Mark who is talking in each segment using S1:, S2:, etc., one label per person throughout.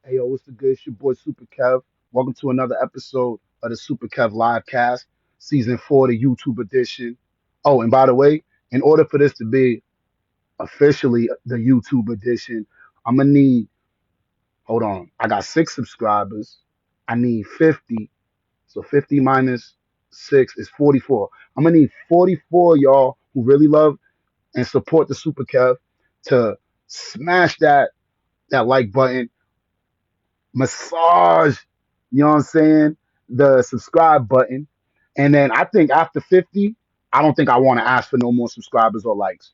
S1: Hey yo, what's the good? It's your boy SUPERKev. Welcome to another episode of the SUPERKevLiveCast, Season 4, the YouTube edition. Oh, and by the way, in order for this to be officially the YouTube edition, I'm gonna need, hold on, I got 6 subscribers. I need 50. So 50 minus 6 is 44. I'm gonna need 44 y'all who really love and support the SUPERKev to smash that like button, massage, you know what I'm saying, the subscribe button. And then I think after 50, I don't think I want to ask for no more subscribers or likes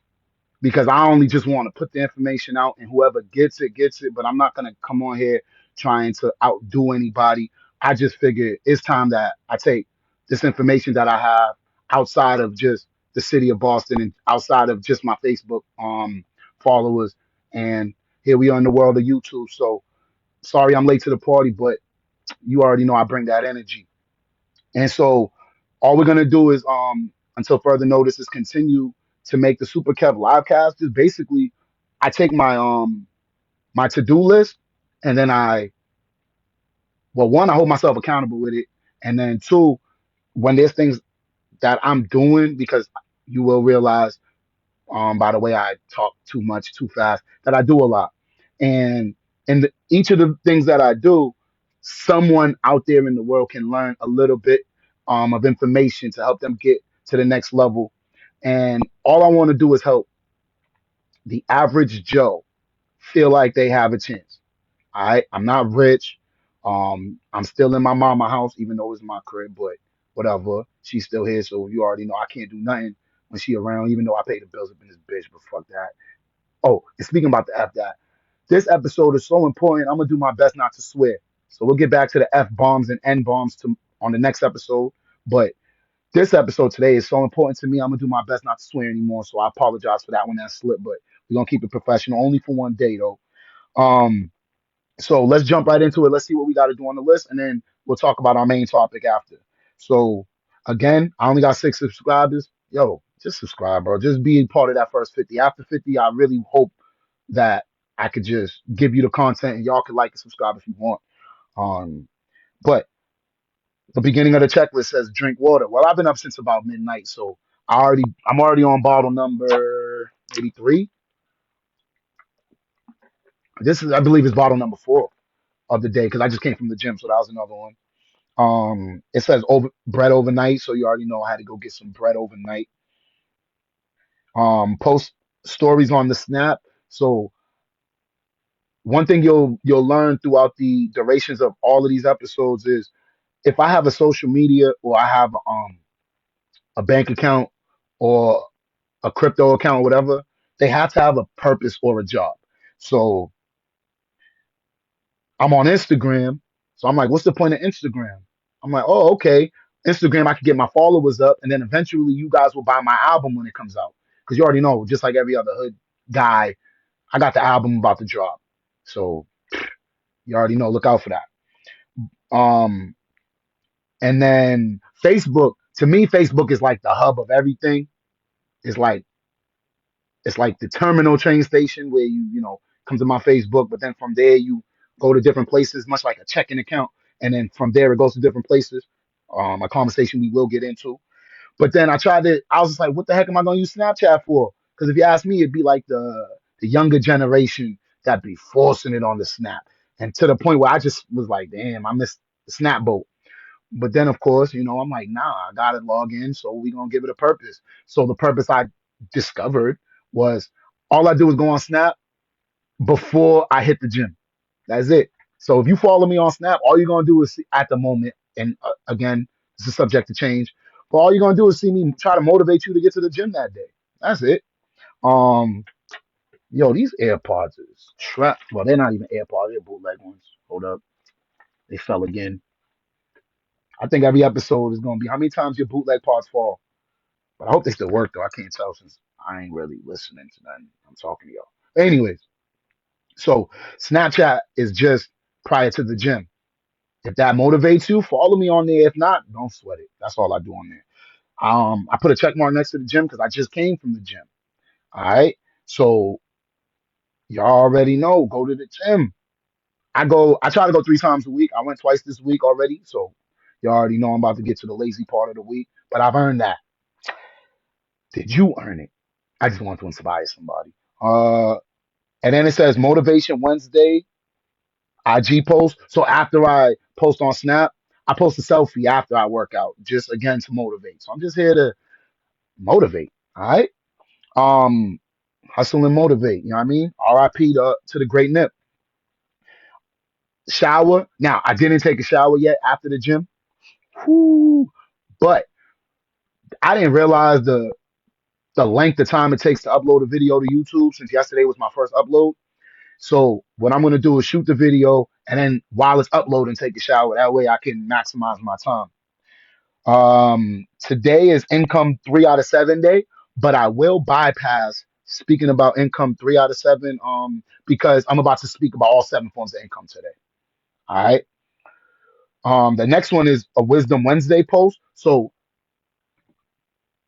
S1: because I only just want to put the information out and whoever gets it, gets it. But I'm not going to come on here trying to outdo anybody. I just figured it's time that I take this information that I have outside of just the city of Boston and outside of just my Facebook followers. And here we are in the world of YouTube. So sorry I'm late to the party, but you already know I bring that energy. And so all we're gonna do is until further notice is continue to make the Super Kev livecast. Just basically I take my to-do list and then one, I hold myself accountable with it. And then two, when there's things that I'm doing, because you will realize by the way I talk too much, too fast, that I do a lot. And each of the things that I do, someone out there in the world can learn a little bit of information to help them get to the next level. And all I want to do is help the average Joe feel like they have a chance. All right. I'm not rich. I'm still in my mama house, even though it's my crib, but whatever. She's still here. So you already know I can't do nothing when she around, even though I pay the bills up in this bitch, but fuck that. Oh, and speaking about the F that, this episode is so important. I'm gonna do my best not to swear. So we'll get back to the F bombs and N bombs to on the next episode. But this episode today is so important to me. I'm gonna do my best not to swear anymore. So I apologize for that one that slipped, but we're gonna keep it professional only for one day though. Um, so let's jump right into it. Let's see what we got to do on the list, and then we'll talk about our main topic after. So again, I only got 6 subscribers. Yo, just subscribe, bro. Just be part of that first 50. After 50, I really hope that I could just give you the content and y'all could like and subscribe if you want. Um, but the beginning of the checklist says drink water. Well, I've been up since about midnight, so I'm already on bottle number maybe 3. This is I believe is bottle number 4 of the day because I just came from the gym, so that was another one. It says bread overnight, so you already know I had to go get some bread overnight. Post stories on the Snap. So one thing you'll learn throughout the durations of all of these episodes is if I have a social media or I have a bank account or a crypto account or whatever, they have to have a purpose or a job. So I'm on Instagram. So I'm like, what's the point of Instagram? I'm like, oh, okay. Instagram, I can get my followers up, and then eventually you guys will buy my album when it comes out. Because you already know, just like every other hood guy, I got the album about to drop. So you already know, look out for that. Um, and then Facebook, to me, Facebook is like the hub of everything. It's like the terminal train station where you come to my Facebook, but then from there you go to different places, much like a checking account, and then from there it goes to different places. A conversation we will get into. But then I was just like, what the heck am I going to use Snapchat for? Because if you ask me, it'd be like the younger generation that be forcing it on the Snap, and to the point where I just was like, damn, I missed the Snap boat. But then, of course, I'm like, nah, I gotta log in, so we gonna give it a purpose. So the purpose I discovered was all I do is go on Snap before I hit the gym. That's it. So if you follow me on Snap, all you're gonna do is see, at the moment, and again, this is subject to change, but all you're gonna do is see me try to motivate you to get to the gym that day. That's it. Um, yo, these AirPods is trapped. Well, they're not even AirPods; they're bootleg ones. Hold up, they fell again. I think every episode is gonna be how many times your bootleg pods fall. But I hope they still work though. I can't tell since I ain't really listening to them. I'm talking to y'all. Anyways, so Snapchat is just prior to the gym. If that motivates you, follow me on there. If not, don't sweat it. That's all I do on there. I put a check mark next to the gym because I just came from the gym. All right. So y'all already know, go to the gym. I try to go 3 times a week. I went twice this week already. So you already know I'm about to get to the lazy part of the week, but I've earned that. Did you earn it? I just want to inspire somebody. And then it says Motivation Wednesday IG post. So after I post on Snap, I post a selfie after I work out, just again to motivate. So I'm just here to motivate. All right. Um, hustle and motivate. You know what I mean? RIP to the great Nip. Shower. Now I didn't take a shower yet after the gym. Whew. But I didn't realize the length of time it takes to upload a video to YouTube since yesterday was my first upload. So what I'm gonna do is shoot the video and then while it's uploading, take a shower. That way I can maximize my time. Today is income 3 out of 7 day, but I will bypass speaking about income 3 out of 7 because I'm about to speak about all 7 forms of income today. All right. The next one is a Wisdom Wednesday post. So,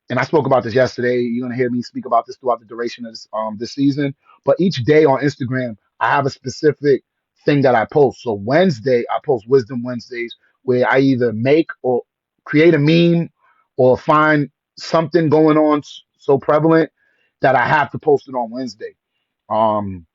S1: and I spoke about this yesterday. You're gonna hear me speak about this throughout the duration of this season. But each day on Instagram, I have a specific thing that I post. So Wednesday, I post Wisdom Wednesdays where I either make or create a meme or find something going on so prevalent that I have to post it on Wednesday. Um,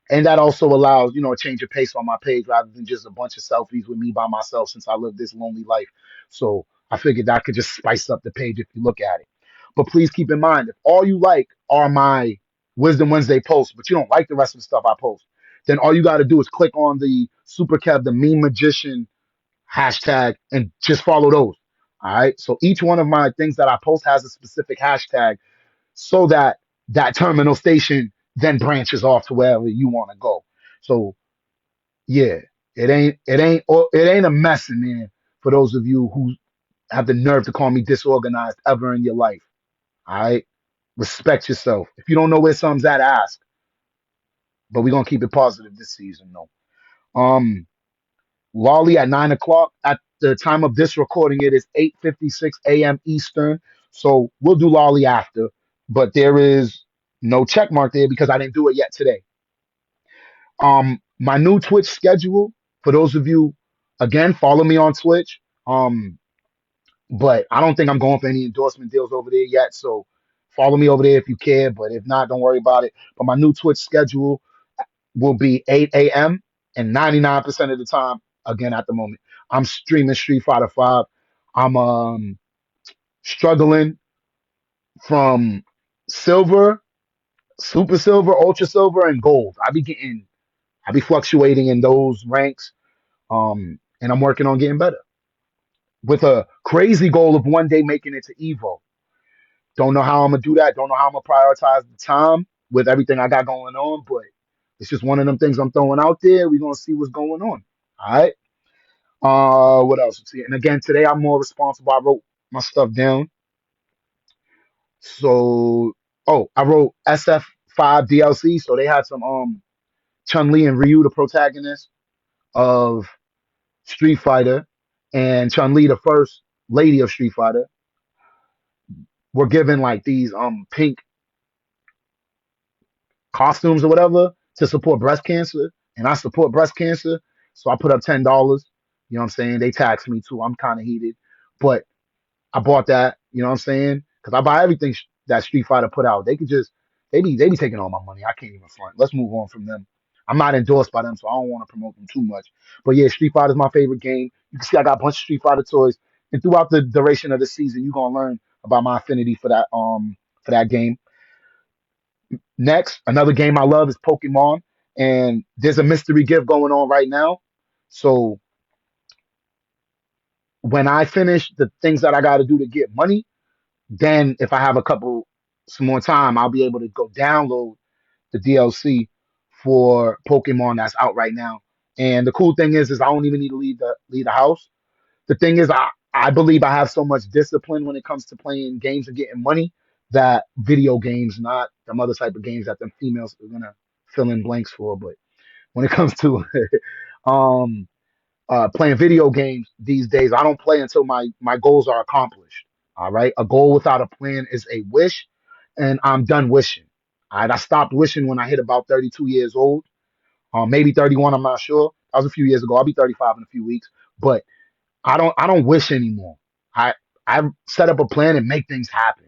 S1: and that also allows, a change of pace on my page rather than just a bunch of selfies with me by myself since I live this lonely life. So I figured that could just spice up the page if you look at it. But please keep in mind, if all you like are my Wisdom Wednesday posts, but you don't like the rest of the stuff I post, then all you got to do is click on the SUPERKev, the meme magician hashtag, and just follow those. All right. So each one of my things that I post has a specific hashtag so that that terminal station then branches off to wherever you want to go. So yeah, it ain't a mess in there for those of you who have the nerve to call me disorganized ever in your life. All right, respect yourself. If you don't know where something's at, ask. But we're gonna keep it positive this season, though. Lolli at 9 o'clock. At the time of this recording, it is 8:56 a.m. Eastern. So we'll do Lolli after, but there is no check mark there because I didn't do it yet today. My new Twitch schedule for those of you, again, follow me on Twitch. But I don't think I'm going for any endorsement deals over there yet. So follow me over there if you care. But if not, don't worry about it. But my new Twitch schedule will be 8 a.m. and 99% of the time, again, at the moment, I'm streaming Street Fighter 5. I'm struggling from silver, super silver, ultra silver, and gold. I be fluctuating in those ranks. And I'm working on getting better with a crazy goal of one day making it to Evo. Don't know how I'm gonna do that. Don't know how I'm gonna prioritize the time with everything I got going on, but it's just one of them things I'm throwing out there. We're gonna see what's going on. All right. What else? See, and again, today I'm more responsible. I wrote my stuff down. So, oh, I wrote SF5 DLC. So they had some Chun Li and Ryu, the protagonists of Street Fighter, and Chun Li, the first lady of Street Fighter, were given like these pink costumes or whatever to support breast cancer, and I support breast cancer, so I put up $10. You know what I'm saying? They taxed me too. I'm kind of heated, but I bought that. You know what I'm saying? Because I buy everything that Street Fighter put out. They could just they be taking all my money. I can't even front. Let's move on from them. I'm not endorsed by them, so I don't want to promote them too much. But yeah, Street Fighter is my favorite game. You can see I got a bunch of Street Fighter toys, and throughout the duration of the season, you're gonna learn about my affinity for that game. Next, another game I love is Pokemon, and there's a mystery gift going on right now. So when I finish the things that I got to do to get money, then if I have some more time, I'll be able to go download the DLC for Pokemon that's out right now. And the cool thing is I don't even need to leave the house. The thing is, I believe I have so much discipline when it comes to playing games and getting money that video games, not some other type of games that them females are gonna fill in blanks for. But when it comes to um playing video games these days, I don't play until my goals are accomplished. All right, a goal without a plan is a wish, and I'm done wishing. All right, I stopped wishing when I hit about 32 years old. Maybe 31. I'm not sure. That was a few years ago. I'll be 35 in a few weeks. But I don't wish anymore. I set up a plan and make things happen.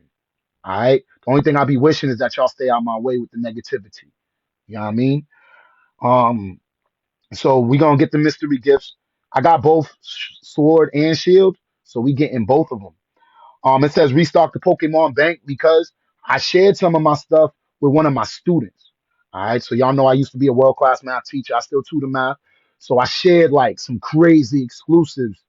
S1: All right. The only thing I be wishing is that y'all stay out my way with the negativity. You know what I mean? Um. So we gonna get the mystery gifts. I got both sword and shield, so we getting both of them. It says restock the Pokemon Bank because I shared some of my stuff with one of my students. All right, so y'all know I used to be a world class math teacher. I still tutor math, so I shared like some crazy exclusives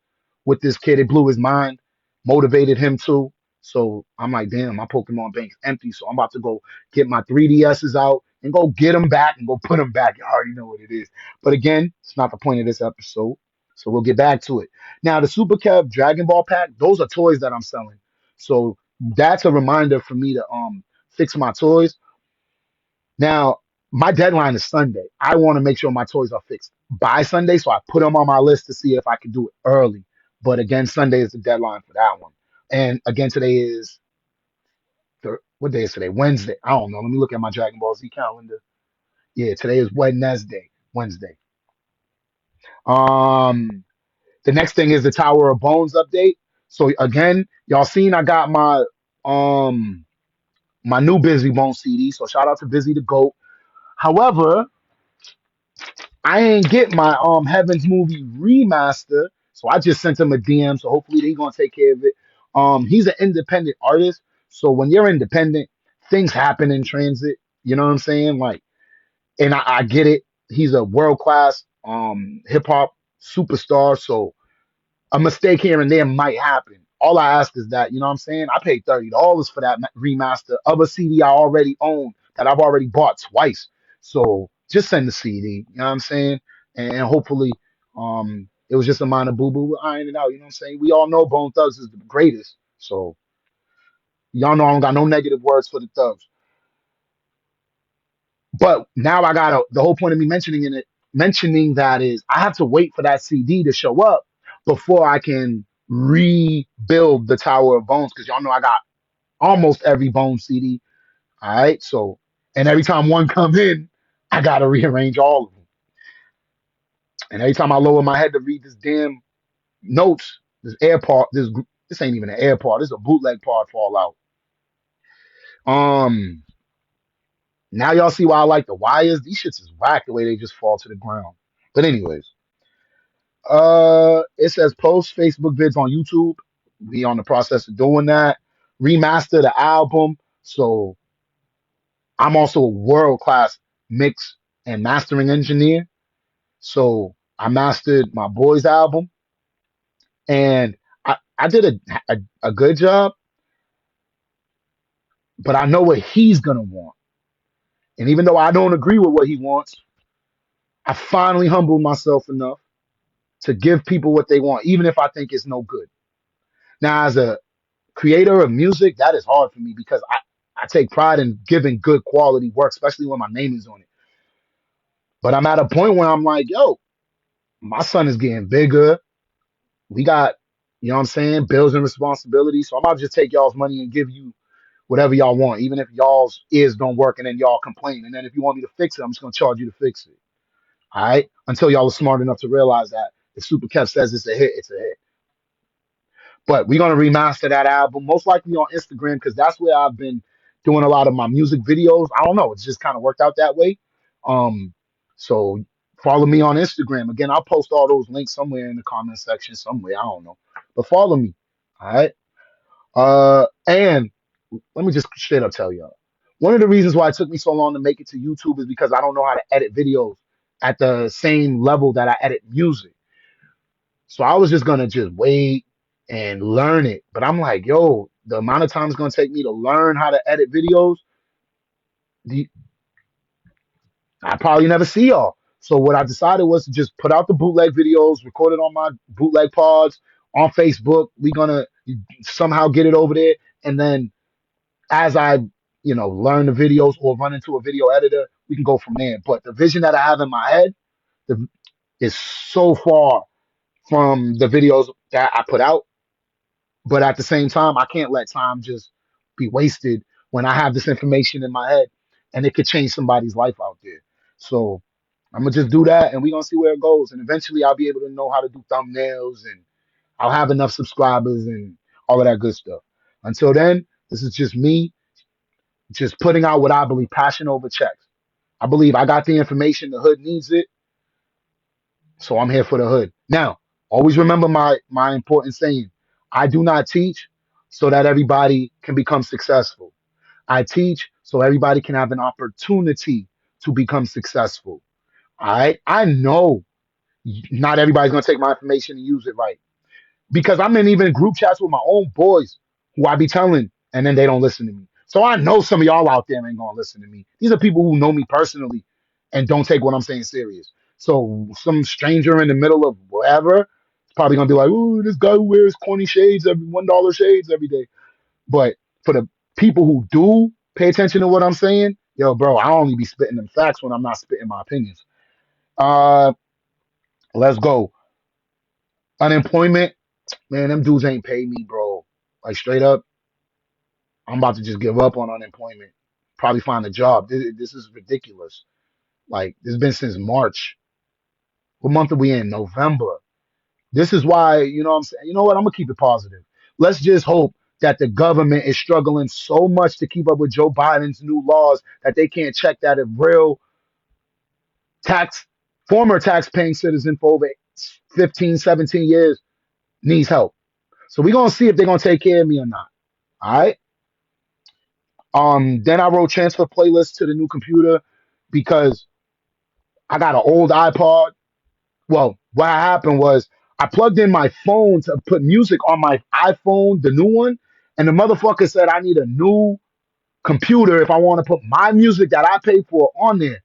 S1: with this kid. It blew his mind, motivated him too. So I'm like, damn, my Pokemon Bank's empty. So I'm about to go get my 3DSs out and go get them back and go put them back. You already know what it is. But again, it's not the point of this episode. So we'll get back to it. Now, the Super Kev Dragon Ball pack, those are toys that I'm selling. So that's a reminder for me to fix my toys. Now, my deadline is Sunday. I want to make sure my toys are fixed by Sunday, so I put them on my list to see if I can do it early. But again, Sunday is the deadline for that one. And again, today is what day is today? Wednesday. I don't know. Let me look at my Dragon Ball Z calendar. Yeah, today is Wednesday. Wednesday. The next thing is the Tower of Bones update. So again, y'all seen I got um my new Busy Bone CD. So shout out to Busy the Goat. However, I ain't get my Heaven's Movie remaster, so I just sent him a DM. So hopefully they gonna take care of it. He's an independent artist, so when you're independent, things happen in transit. You know what I'm saying? Like, and I get it. He's a world class hip hop superstar, so a mistake here and there might happen. All I ask is that, you know what I'm saying? I paid $30 for that remaster of a CD I already own that I've already bought twice. So just send the CD, you know what I'm saying? And hopefully, it was just a minor boo boo. We'll iron it out, you know what I'm saying? We all know Bone Thugs is the greatest. So y'all know I don't got no negative words for the Thugs. But now I got the whole point of me mentioning that is I have to wait for that CD to show up before I can rebuild the Tower of Bones because y'all know I got almost every Bone CD. All right, so and every time one come in, I gotta rearrange all of them. And every time I lower my head to read this damn notes, this ain't even an AirPod. This is a bootleg pod fall out. Um, Now y'all see why I like the wires. These shits is whack the way they just fall to the ground. But anyways. It says post Facebook vids on YouTube. We on the process of doing that. Remaster the album. So I'm also a world class mix and mastering engineer. So I mastered my boy's album, and I did a good job. But I know what he's gonna want, and even though I don't agree with what he wants, I finally humbled myself enough to give people what they want, even if I think it's no good. Now, as a creator of music, that is hard for me because I take pride in giving good quality work, especially when my name is on it. But I'm at a point where I'm like, yo, my son is getting bigger. We got, you know what I'm saying, bills and responsibilities. So I'm about to just take y'all's money and give you whatever y'all want, even if y'all's ears don't work and then y'all complain. And then if you want me to fix it, I'm just going to charge you to fix it. All right. Until y'all are smart enough to realize that if SUPERKev says it's a hit, it's a hit. But we're gonna remaster that album, most likely on Instagram, because that's where I've been doing a lot of my music videos. I don't know, it's just kind of worked out that way. Um, so follow me on Instagram. Again, I'll post all those links somewhere in the comment section, somewhere. I don't know. But follow me. All right. And let me just straight up tell y'all. One of the reasons why it took me so long to make it to YouTube is because I don't know how to edit videos at the same level that I edit music. So I was just gonna just wait and learn it. But I'm like, yo, the amount of time it's gonna take me to learn how to edit videos, the, I probably never see y'all. So what I decided was to just put out the bootleg videos, record it on my bootleg pods on Facebook. We're gonna somehow get it over there, and then as I, learn the videos or run into a video editor, we can go from there. But the vision that I have in my head is so far from the videos that I put out. But at the same time, I can't let time just be wasted when I have this information in my head and it could change somebody's life out there. So I'm gonna just do that, and we're gonna see where it goes. And eventually, I'll be able to know how to do thumbnails, and I'll have enough subscribers and all of that good stuff. Until then, this is just me, just putting out what I believe, passion over checks. I believe I got the information. The hood needs it, so I'm here for the hood. Now, always remember my important saying: I do not teach so that everybody can become successful. I teach so everybody can have an opportunity to become successful. All right. I know not everybody's going to take my information and use it right because I'm in even group chats with my own boys who I be telling and then they don't listen to me. So I know some of y'all out there ain't going to listen to me. These are people who know me personally and don't take what I'm saying serious. So some stranger in the middle of whatever is probably going to be like, ooh, this guy who wears corny shades, every $1 shades every day. But for the people who do pay attention to what I'm saying, yo, bro, I only be spitting them facts when I'm not spitting my opinions. Uh, let's go. Unemployment, man, them dudes ain't pay me, bro. Like straight up, I'm about to just give up on unemployment. Probably find a job. This is ridiculous. Like this has been since March. What month are we in? November. This is why, you know what I'm saying? You know what? I'm gonna keep it positive. Let's just hope that the government is struggling so much to keep up with Joe Biden's new laws that they can't check that a real tax former tax paying citizen for over 15, 17 years needs help. So we're gonna see if they're gonna take care of me or not. All right. Then I wrote transfer playlists to the new computer because I got an old iPod. Well, what happened was I plugged in my phone to put music on my iPhone, the new one, and the motherfucker said I need a new computer if I want to put my music that I paid for on there.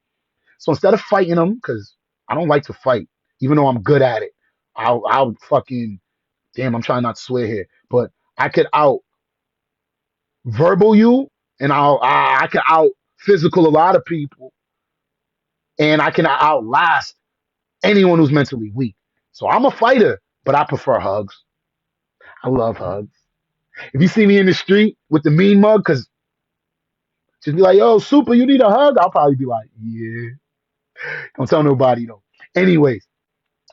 S1: So instead of fighting them, because I don't like to fight, even though I'm good at it, I'll fucking damn. I'm trying not to swear here, but I could out verbal you, and I can out physical a lot of people, and I can outlast anyone who's mentally weak. So I'm a fighter, but I prefer hugs. I love hugs. If you see me in the street with the mean mug, because just be like, yo, Super, you need a hug? I'll probably be like, yeah. Don't tell nobody though. Anyways,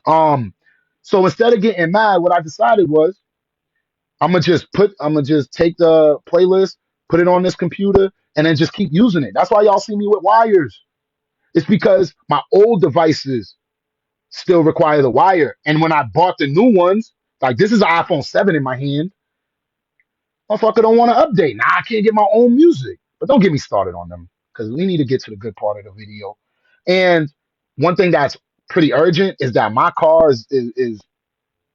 S1: um, so instead of getting mad, what I decided was I'm gonna just take the playlist, put it on this computer, and then just keep using it. That's why y'all see me with wires. It's because my old devices still require the wire. And when I bought the new ones, like this is an iPhone 7 in my hand, motherfucker don't want to update. Now I can't get my own music. But don't get me started on them because we need to get to the good part of the video. And one thing that's pretty urgent is that my car is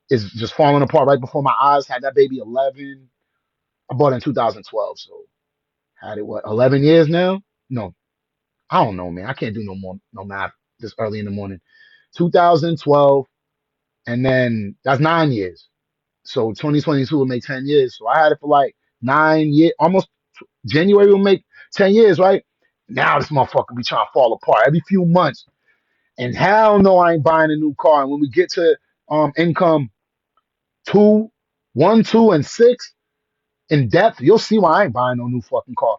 S1: just falling apart right before my eyes. Had that baby 11. I bought it in 2012, so had it what 11 years now? No, I don't know, man. I can't do no math this early in the morning. 2012, and then that's 9 years. So 2022 will make 10 years. So I had it for like 9 years, almost January will make 10 years, right? Now this motherfucker be trying to fall apart every few months. And hell no, I ain't buying a new car. And when we get to income two, one, two, and six in depth, you'll see why I ain't buying no new fucking car.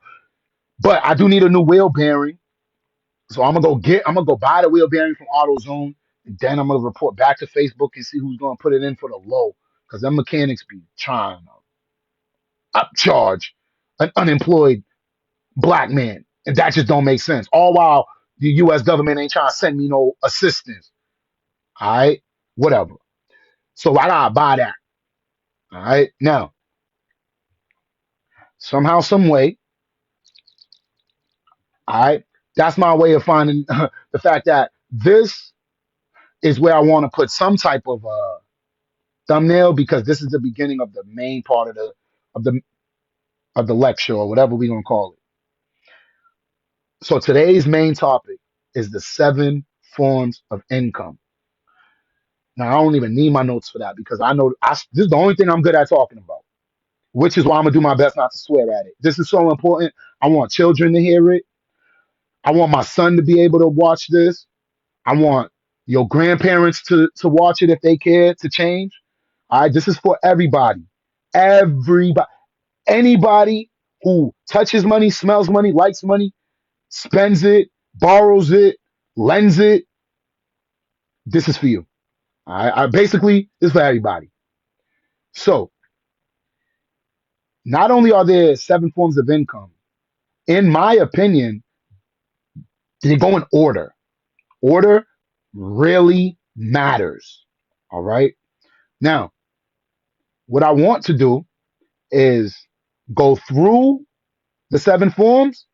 S1: But I do need a new wheel bearing. So I'm gonna go buy the wheel bearing from AutoZone, and then I'm gonna report back to Facebook and see who's gonna put it in for the low. Because them mechanics be trying to upcharge an unemployed black man. And that just don't make sense. All while the US government ain't trying to send me no assistance. All right. Whatever. So I gotta buy that. All right. Now, somehow, some way, all right, that's my way of finding the fact that this is where I want to put some type of thumbnail because this is the beginning of the main part of the of the lecture or whatever we're gonna call it. So today's main topic is the 7 forms of income. Now I don't even need my notes for that because I know this is the only thing I'm good at talking about, which is why I'm gonna do my best not to swear at it. This is so important. I want children to hear it. I want my son to be able to watch this. I want your grandparents to watch it if they care to change. All right, this is for everybody. Everybody, anybody who touches money, smells money, likes money, spends it, borrows it, lends it. This is for you. I basically, this is for everybody. So not only are there 7 forms of income, in my opinion, they go in order. Order really matters. All right. Now, what I want to do is go through the 7 forms,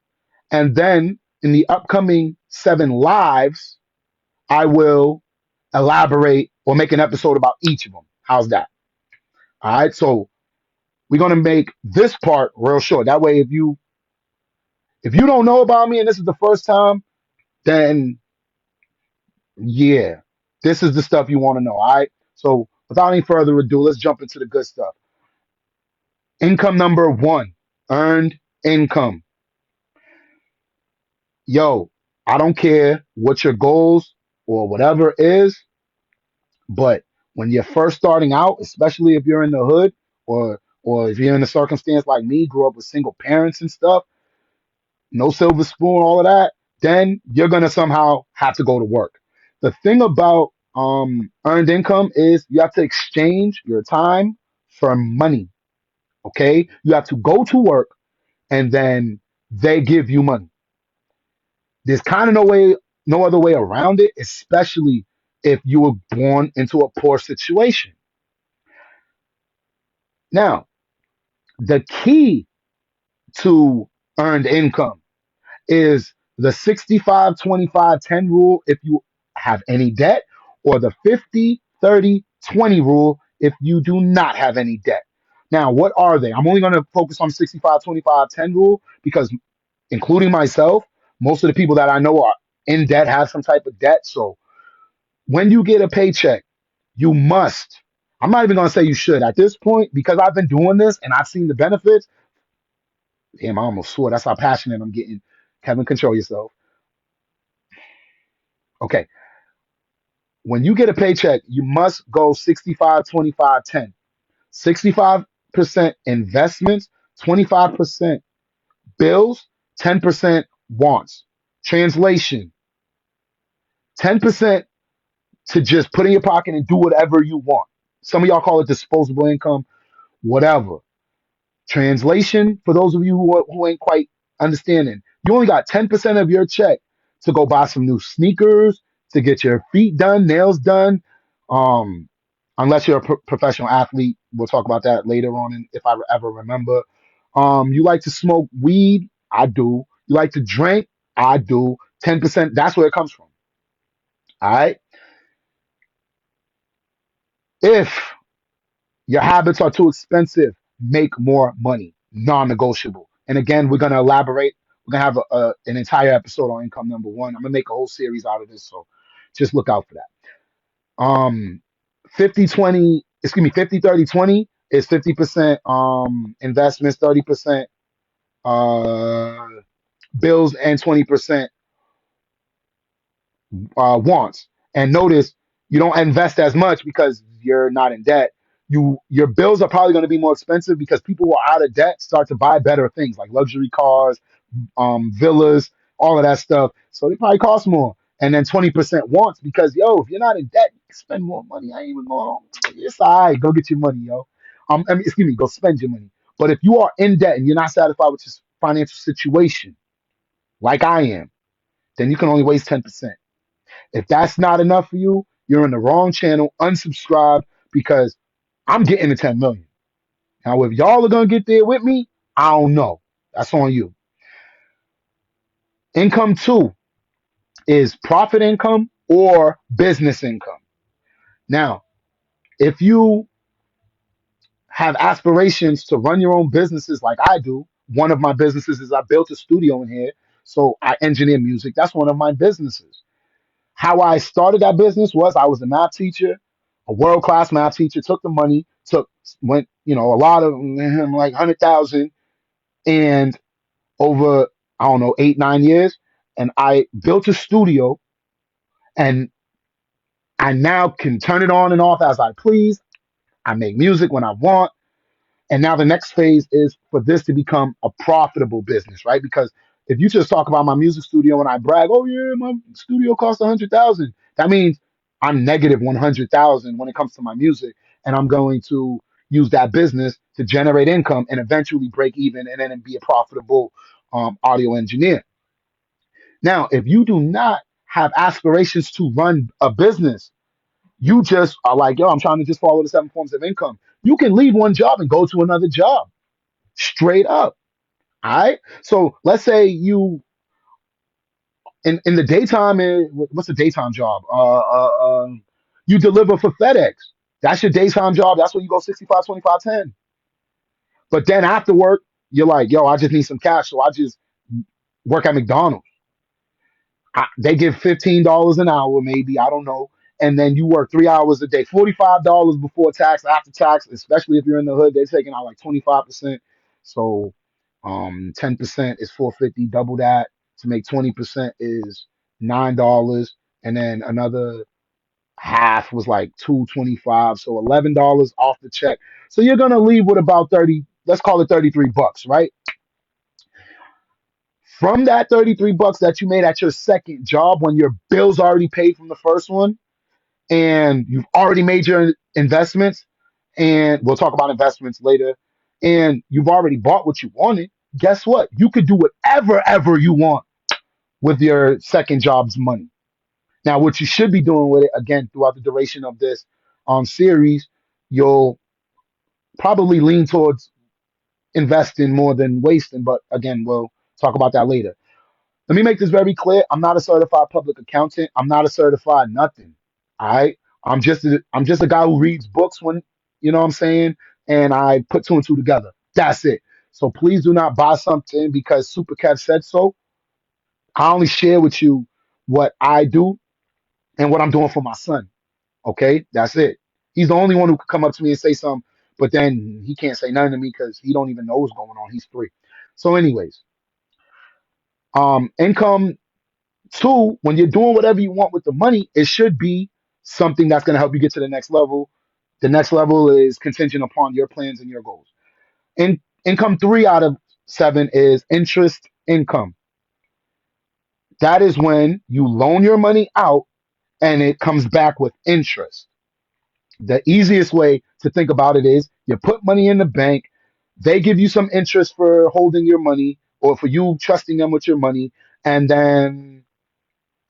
S1: and then in the upcoming 7 lives, I will elaborate or make an episode about each of them. How's that? All right. So we're going to make this part real short. That way, if you don't know about me and this is the first time, then yeah, this is the stuff you want to know. All right. So without any further ado, let's jump into the good stuff. Income number 1, earned income. Yo, I don't care what your goals or whatever is, but when you're first starting out, especially if you're in the hood or if you're in a circumstance like me, grew up with single parents and stuff, no silver spoon, all of that, then you're gonna somehow have to go to work. The thing about earned income is you have to exchange your time for money. Okay, you have to go to work and then they give you money. There's kind of no other way around it, especially if you were born into a poor situation. Now, the key to earned income is the 65-25-10 rule if you have any debt, or the 50-30-20 rule if you do not have any debt. Now, what are they? I'm only going to focus on 65-25-10 rule because, including myself, most of the people that I know are in debt, have some type of debt. So when you get a paycheck, you must, I'm not even going to say you should at this point, because I've been doing this and I've seen the benefits. Damn, I almost swore. That's how passionate I'm getting. Kevin, control yourself. Okay. When you get a paycheck, you must go 65-25-10. 65% investments, 25% bills, 10% wants. Translation: 10% to just put in your pocket and do whatever you want. Some of y'all call it disposable income, whatever. Translation, for those of you who ain't quite understanding, you only got 10% of your check to go buy some new sneakers, to get your feet done, nails done. Um, Unless you're a professional athlete, we'll talk about that later on if I ever remember. You like to smoke weed? I do. You like to drink? I do. 10%, that's where it comes from. All right. If your habits are too expensive, make more money. Non-negotiable. And again, we're gonna elaborate. We're gonna have an entire episode on income number 1. I'm gonna make a whole series out of this, so just look out for that. 50-20, excuse me, 50-30-20 is 50% investments, 30% uh bills, and 20% wants. And notice you don't invest as much because you're not in debt. Your bills are probably going to be more expensive because people who are out of debt start to buy better things like luxury cars, villas, all of that stuff. So they probably cost more. And then 20% wants because, yo, if you're not in debt, you can spend more money. I ain't even going. It's all right. Go get your money, yo. Excuse me. Go spend your money. But if you are in debt and you're not satisfied with your financial situation, like I am, then you can only waste 10%. If that's not enough for you, you're in the wrong channel. Unsubscribe, because I'm getting to 10 million. Now, if y'all are gonna get there with me, I don't know. That's on you. Income 2 is profit income or business income. Now, if you have aspirations to run your own businesses like I do, one of my businesses is I built a studio in here, so I engineer music. That's one of my businesses. How I started that business was I was a math teacher, a world class math teacher. Took the money, went a lot of like 100,000, and over, I don't know, 8-9 years, and I built a studio, and I now can turn it on and off as I please. I make music when I want. And now the next phase is for this to become a profitable business, right? Because if you just talk about my music studio and I brag, oh yeah, my studio cost 100,000, that means I'm negative 100,000 when it comes to my music, and I'm going to use that business to generate income and eventually break even and then be a profitable audio engineer. Now, if you do not have aspirations to run a business, you just are like, yo, I'm trying to just follow the 7 forms of income. You can leave one job and go to another job straight up. All right. So let's say you in the daytime, what's the daytime job? You deliver for FedEx. That's your daytime job. That's where you go 65, 25, 10. But then after work, you're like, yo, I just need some cash. So I just work at McDonald's. They give $15 an hour, maybe, I don't know. And then you work 3 hours a day, $45 before tax, after tax, especially if you're in the hood, they're taking out like 25%. So 10% is 450, double that to make 20% is $9. And then another half was like 225. So $11 off the check. So you're gonna leave with about 30, let's call it $33, right? From that $33 that you made at your second job when your bills already paid from the first one and you've already made your investments, and we'll talk about investments later, and you've already bought what you wanted, guess what? You could do whatever ever you want with your second job's money. Now, what you should be doing with it, again, throughout the duration of this series, you'll probably lean towards investing more than wasting, but again, we'll talk about that later. Let me make this very clear. I'm not a certified public accountant. I'm not a certified nothing. All right. I'm just a guy who reads books when, you know what I'm saying, and I put two and two together. That's it. So please do not buy something because SUPERKev said so. I only share with you what I do and what I'm doing for my son. Okay, that's it. He's the only one who could come up to me and say something, but then he can't say nothing to me because he don't even know what's going on. He's 3. So, anyways, income. Two, when you're doing whatever you want with the money, it should be something that's going to help you get to the next level. The next level is contingent upon your plans and your goals. Income 3 out of 7 is interest income. That is when you loan your money out and it comes back with interest. The easiest way to think about it is you put money in the bank, they give you some interest for holding your money or for you trusting them with your money, and then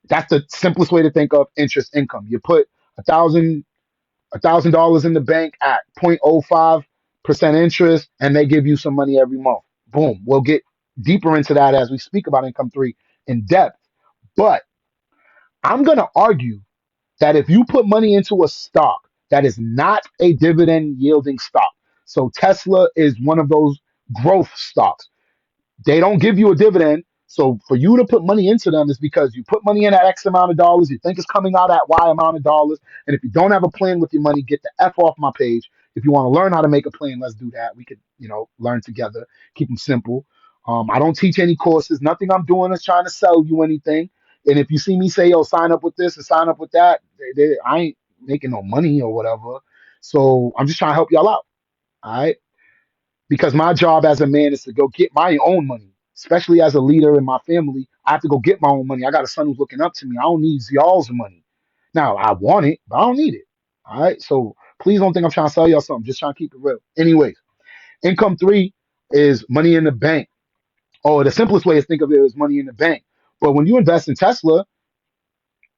S1: that's the simplest way to think of interest income. You put $1,000 in the bank at 0.05% interest, and they give you some money every month. Boom. We'll get deeper into that as we speak about income 3 in depth. But I'm gonna argue that if you put money into a stock that is not a dividend yielding stock, so Tesla is one of those growth stocks. They don't give you a dividend. So for you to put money into them is because you put money in at X amount of dollars, you think it's coming out at Y amount of dollars. And if you don't have a plan with your money, get the F off my page. If you want to learn how to make a plan, let's do that. We could, learn together, keep them simple. I don't teach any courses. Nothing I'm doing is trying to sell you anything. And if you see me say, yo, sign up with this and sign up with that, I ain't making no money or whatever. So I'm just trying to help y'all out. All right. Because my job as a man is to go get my own money, especially as a leader in my family. I have to go get my own money. I got a son who's looking up to me. I don't need y'all's money. Now, I want it, but I don't need it. All right. So please don't think I'm trying to sell y'all something. Just trying to keep it real. Anyways, income 3 is money in the bank. Oh, the simplest way to think of it is money in the bank. But when you invest in Tesla,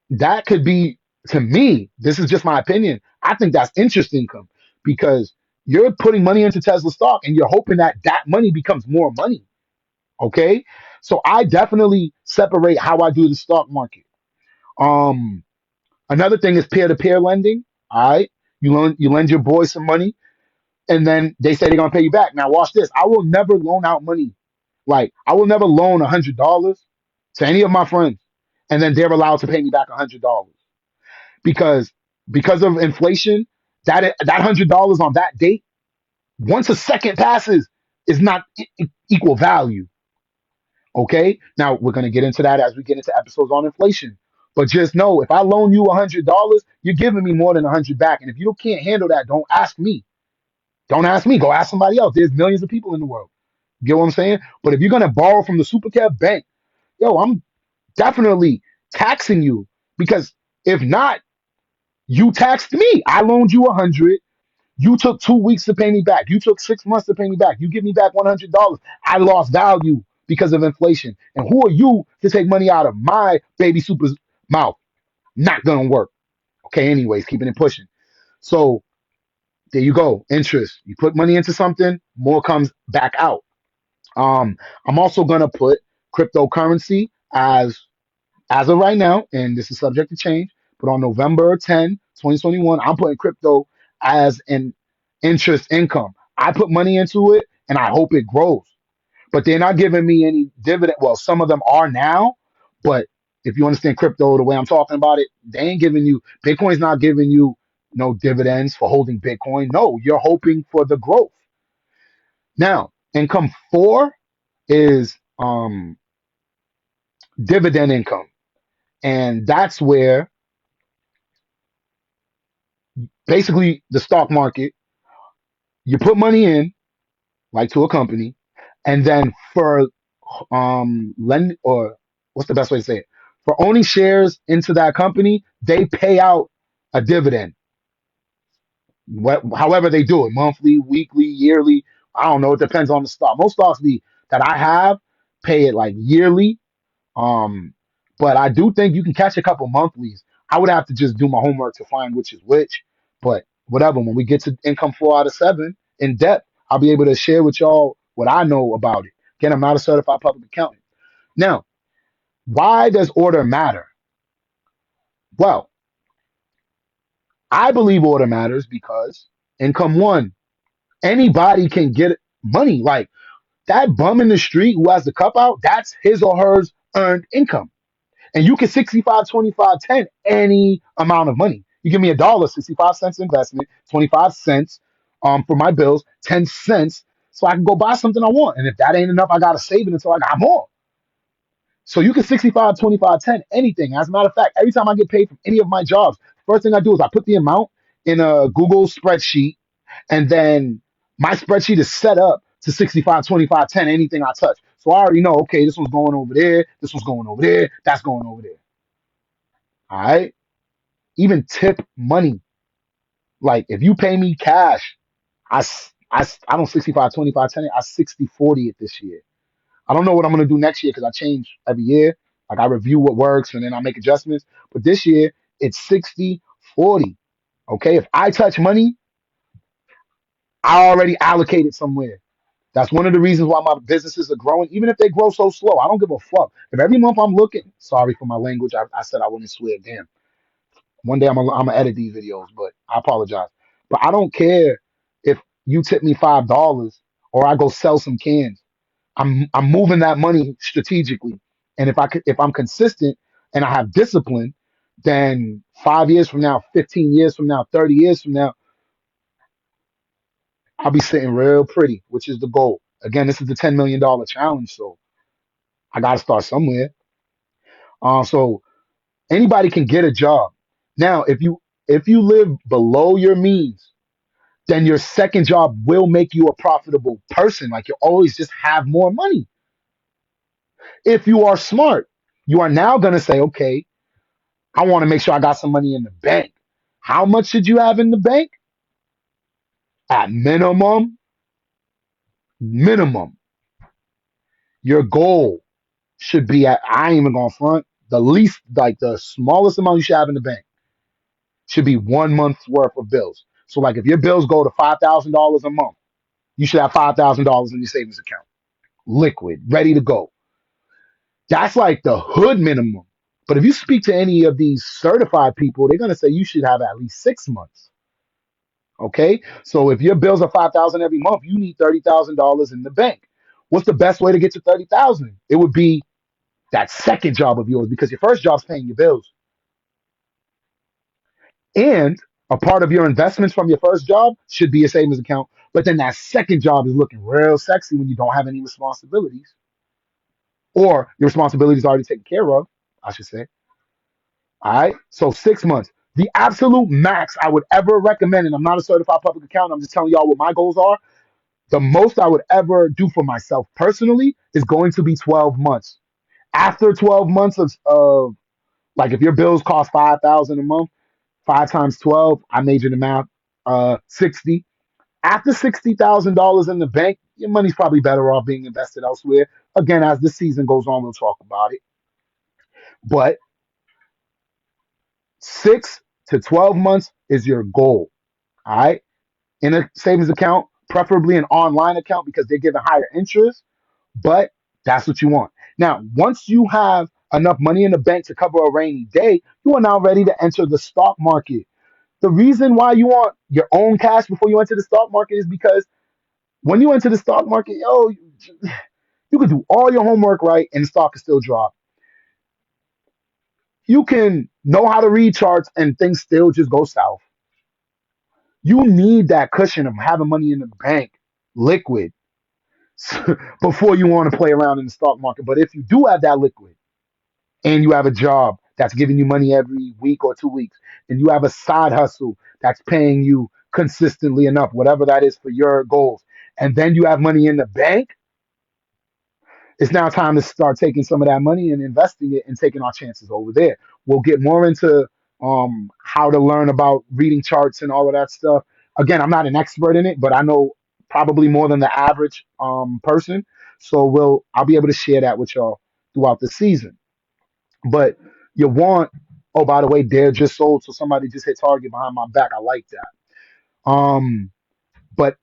S1: that could be, to me, this is just my opinion. I think that's interest income because you're putting money into Tesla stock and you're hoping that that money becomes more money. Okay. So I definitely separate how I do the stock market. Um, Another thing is peer-to-peer lending. All right. You lend your boy some money and then they say they're gonna pay you back. Now watch this. I will never loan out money. Like I will never loan $100 to any of my friends and then they're allowed to pay me back $100 because of inflation, that $100 on that date, once a second passes, is not equal value. Okay, now we're gonna get into that as we get into episodes on inflation. But just know, if I loan you $100, you're giving me more than 100 back. And if you can't handle that, don't ask me. Don't ask me. Go ask somebody else. There's millions of people in the world. Get what I'm saying? But if you're gonna borrow from the SUPERKev bank, yo, I'm definitely taxing you because if not, You taxed me. I loaned you 100. You took 2 weeks to pay me back. You took 6 months to pay me back. You give me back $100. I lost value because of inflation. And who are you to take money out of my baby super's mouth? Not gonna work. Okay, anyways, keeping it pushing. So there you go. Interest. You put money into something, more comes back out. I'm also gonna put cryptocurrency as of right now, and this is subject to change, but on November 10, 2021, I'm putting crypto as an interest income. I put money into it and I hope it grows. But they're not giving me any dividend. Well, some of them are now, but if you understand crypto the way I'm talking about it, they ain't giving you Bitcoin's not giving you no dividends for holding Bitcoin. No, you're hoping for the growth. Now, income four is dividend income. And that's where basically the stock market, you put money in, like to a company, and then for lend or what's the best way to say it? For owning shares into that company, they pay out a dividend. However they do it, monthly, weekly, yearly. I don't know. It depends on the stock. Most stocks that I have pay it like yearly. Um, but I do think you can catch a couple monthlies. I would have to just do my homework to find which is which. But whatever, when we get to income 4 out of 7 in depth, I'll be able to share with y'all what I know about it. Again, I'm not a certified public accountant. Now, why does order matter? Well, I believe order matters because income one, anybody can get money. Like that bum in the street who has the cup out, that's his or hers earned income. And you can 65, 25, 10 any amount of money. You give me $1, 65 cents investment, 25 cents for my bills, 10 cents, so I can go buy something I want. And if that ain't enough, I gotta save it until I got more. So you can 65, 25, 10 anything. As a matter of fact, every time I get paid from any of my jobs, first thing I do is I put the amount in a Google spreadsheet, and then my spreadsheet is set up to 65, 25, 10 anything I touch. So I already know, okay, this one's going over there, this one's going over there, that's going over there. All right. Even tip money. Like if you pay me cash, I don't 65, 25, 10, I 60, 40 it this year. I don't know what I'm going to do next year because I change every year. Like I review what works and then I make adjustments. But this year it's 60, 40. Okay. If I touch money, I already allocated somewhere. That's one of the reasons why my businesses are growing, even if they grow so slow. I don't give a fuck. If every month I'm looking, sorry for my language, I said I wouldn't swear. Damn. One day I'm gonna edit these videos, but I apologize. But I don't care if you tip me $5 or I go sell some cans. I'm moving that money strategically, and if I'm consistent and I have discipline, then 5 years from now, 15 years from now, 30 years from now, I'll be sitting real pretty, which is the goal. Again, this is the $10 million challenge, so I got to start somewhere. So anybody can get a job. Now, if you live below your means, then your second job will make you a profitable person. Like you always just have more money. If you are smart, you are now going to say, okay, I want to make sure I got some money in the bank. How much should you have in the bank? At minimum, your goal should be at, I ain't even going to front, the least, like the smallest amount you should have in the bank should be 1 month's worth of bills. So like if your bills go to $5,000 a month, you should have $5,000 in your savings account, liquid, ready to go. That's like the hood minimum. But if you speak to any of these certified people, they're gonna say you should have at least 6 months. Okay, so if your bills are 5,000 every month, you need $30,000 in the bank. What's the best way to get to 30,000? It would be that second job of yours because your first job's paying your bills, and a part of your investments from your first job should be a savings account. But then that second job is looking real sexy when you don't have any responsibilities, or your responsibilities are already taken care of, I should say. All right. So 6 months. The absolute max I would ever recommend, and I'm not a certified public accountant, I'm just telling y'all what my goals are. The most I would ever do for myself personally is going to be 12 months. After 12 months of like if your bills cost 5,000 a month, 5 times 12, I majored in math, 60. After $60,000 in the bank, your money's probably better off being invested elsewhere. Again, as the season goes on, we'll talk about it. But 6 to 12 months is your goal. All right. In a savings account, preferably an online account because they're giving higher interest, but that's what you want. Now, once you have enough money in the bank to cover a rainy day, you are now ready to enter the stock market. The reason why you want your own cash before you enter the stock market is because when you enter the stock market, you can do all your homework right and the stock can still drop. You can know how to read charts and things still just go south. You need that cushion of having money in the bank, liquid, before you want to play around in the stock market. But if you do have that liquid and you have a job that's giving you money every week or 2 weeks, and you have a side hustle that's paying you consistently enough, whatever that is for your goals, and then you have money in the bank, it's now time to start taking some of that money and investing it and taking our chances over there. We'll get more into how to learn about reading charts and all of that stuff. Again, I'm not an expert in it, but I know probably more than the average person. So I'll be able to share that with y'all throughout the season. But you want, oh, by the way, Dare just sold, so somebody just hit target behind my back. I like that. But